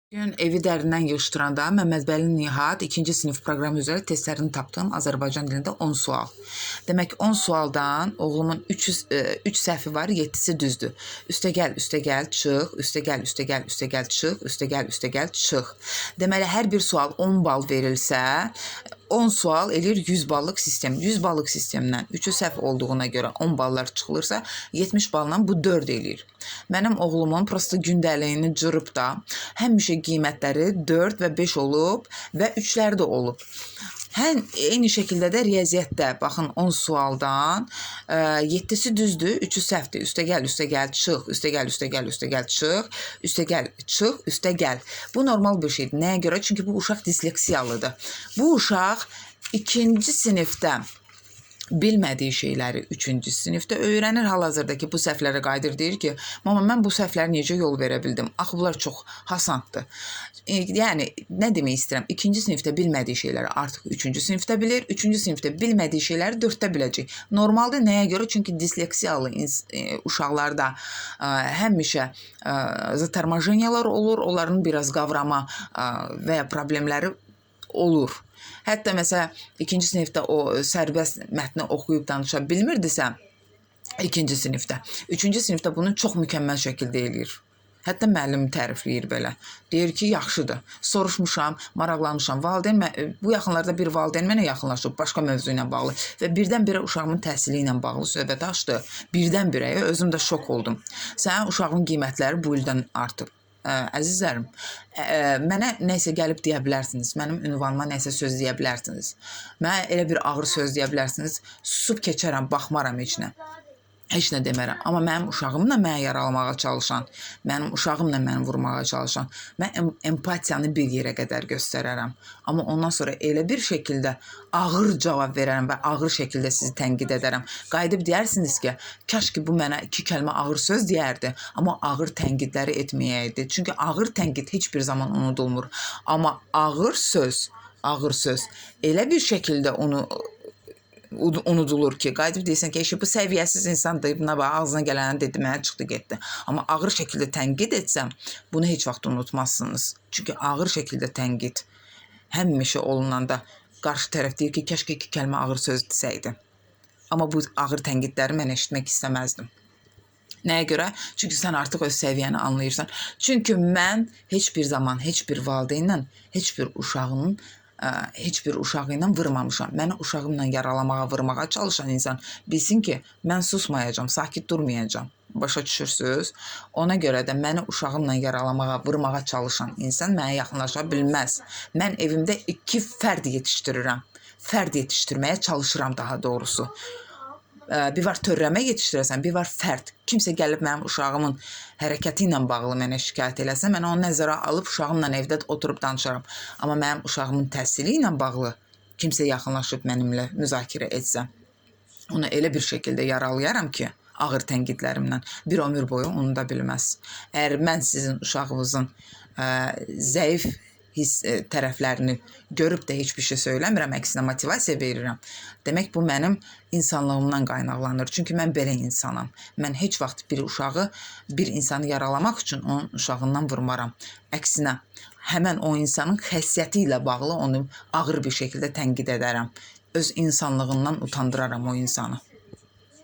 Gün evi dərindən yığışdıranda Məmmədvəli Nihat 2-ci sinif proqramı üzrə testlərini tapdım. Azərbaycan dilində 10 sual. Demək 10 sualdan oğlumun 3 səhvi var, 7-si düzdür. Üstəgəl, üstəgəl, çıx, üstəgəl, üstəgəl, üstəgəl, çıx, üstəgəl, üstəgəl, çıx. Deməli hər bir sual 10 bal verilsə, 10 sual eləyir 100 ballıq sistem. 100 ballıq sistemdən 3-ü səhv olduğuna görə 10 ballar çıxılırsa, 70 balla bu 4 eləyir. Mənim oğlumun prosta gündəliyini cırıb da həmişə qiymətləri 4 və 5 olub və 3-lər də olub. Eyni şəkildə də riyaziyyatda, baxın 10 sualdan 7-si düzdür, 3-ü səhvdir. Üstəgəl, üstəgəl, çıx, üstəgəl, üstəgəl, üstəgəl, çıx, üstəgəl, çıx, üstəgəl. Bu normal bir şeydir. Nəyə görə? Çünki bu uşaq disleksiyalıdır. Bu uşaq 2-ci sinifdə bilmədiyi şeyləri 3-cü sinifdə öyrənir. Hal-hazırdakı bu səhvlərə qayıdır, deyir ki, mama mən bu səhvləri necə yol verə bildim? Axı bunlar çox hasanddır. Yəni nə demək istəyirəm? 2-ci sinifdə bilmədiyi şeyləri artıq 3-cü sinifdə bilir, 3-cü sinifdə bilmədiyi şeyləri 4-də biləcək. Normaldır. Nəyə görə? Çünki disleksiyalı uşaqlarda həmişə zatormojeniyalar olur, onların biraz qavrama və ya problemləri olur. Hətta məsələn 2-ci sinifdə o sərbəst mətni oxuyub danışa bilmirdisə, 2-ci sinifdə, 3-cü sinifdə bunu çox mükəmməl şəkildə eləyir. Hətta müəllimi tərifləyir belə. Deyir ki, yaxşıdır. Soruşmuşam, maraqlanmışam. Valideyn, bu yaxınlarda bir valideyn mənə yaxınlaşıb başqa mövzu ilə bağlı və birdən-birə uşağımın təhsili ilə bağlı söhbət açdı. Birdən-birə özüm də şok oldum. Sənin uşağın qiymətləri bu ildən artıb. Əzizlərim, mənə nəsə gəlib deyə bilərsiniz, mənim ünvanıma nəsə söz deyə bilərsiniz, mənə elə bir ağır söz deyə bilərsiniz, susub keçərəm, baxmaram heç nə demərəm. Amma mənim uşağımla məni yaralamağa çalışan, mənim uşağımla məni vurmağa çalışan, mən empatiyanı bir yerə qədər göstərərəm. Amma ondan sonra elə bir şəkildə ağır cavab verərəm və ağır şəkildə sizi tənqid edərəm. Qayıdıb deyərsiniz ki, kaş ki bu mənə 2 kəlmə ağır söz deyərdi, amma ağır tənqidləri etməyəydi. Çünki ağır tənqid heç bir zaman unudulmur. Amma ağır söz elə bir şəkildə unudulur ki, qayıdıb deyirsən ki, bu səviyyəsiz insandır, buna bax, ağzına gələni dedi, mənə çıxdı, getdi. Amma ağır şəkildə tənqid etsəm, bunu heç vaxt unutmazsınız. Çünki ağır şəkildə tənqid həmişə olunanda qarşı tərəf deyir ki, kəşke 2 kəlmə ağır söz desəydi. Amma bu ağır tənqidləri mən eşitmək istəməzdim. Nəyə görə? Çünki sən artıq öz səviyyəni anlayırsan. Çünki mən heç bir zaman, heç bir valideynlə, heç bir uşağı ilə vurmamışam. Məni uşağımla yaralamağa, vurmağa çalışan insan bilsin ki, mən susmayacam, sakit durmayacam. Başa düşürsünüz? Ona görə də məni uşağımla yaralamağa, vurmağa çalışan insan mənə yaxınlaşa bilməz. Mən evimdə 2 fərd yetişdirirəm. Fərd yetişdirməyə çalışıram daha doğrusu. Bir var törrəmə yetişdirəsən, bir var fərd. Kimsə gəlib mənim uşağımın hərəkəti ilə bağlı mənə şikayət eləsə, mən onu nəzərə alıb uşağımla evdə oturub danışaram. Amma mənim uşağımın təhsili ilə bağlı kimsə yaxınlaşıb mənimlə müzakirə etsə, onu elə bir şəkildə yaralayaram ki, ağır tənqidlərimlə bir ömür boyu unuda bilməz. Əgər mən sizin uşağınızın zəif tərəflərini görüb də heç bir şey söyləmirəm, əksinə motivasiya verirəm. Demək, bu mənim insanlığımdan qaynaqlanır. Çünki mən belə insanam. Mən heç vaxt bir insanı yaralamaq üçün onun uşağından vurmaram. Əksinə, həmən o insanın xəssiyyəti ilə bağlı onu ağır bir şəkildə tənqid edərəm. Öz insanlığından utandıraram o insanı.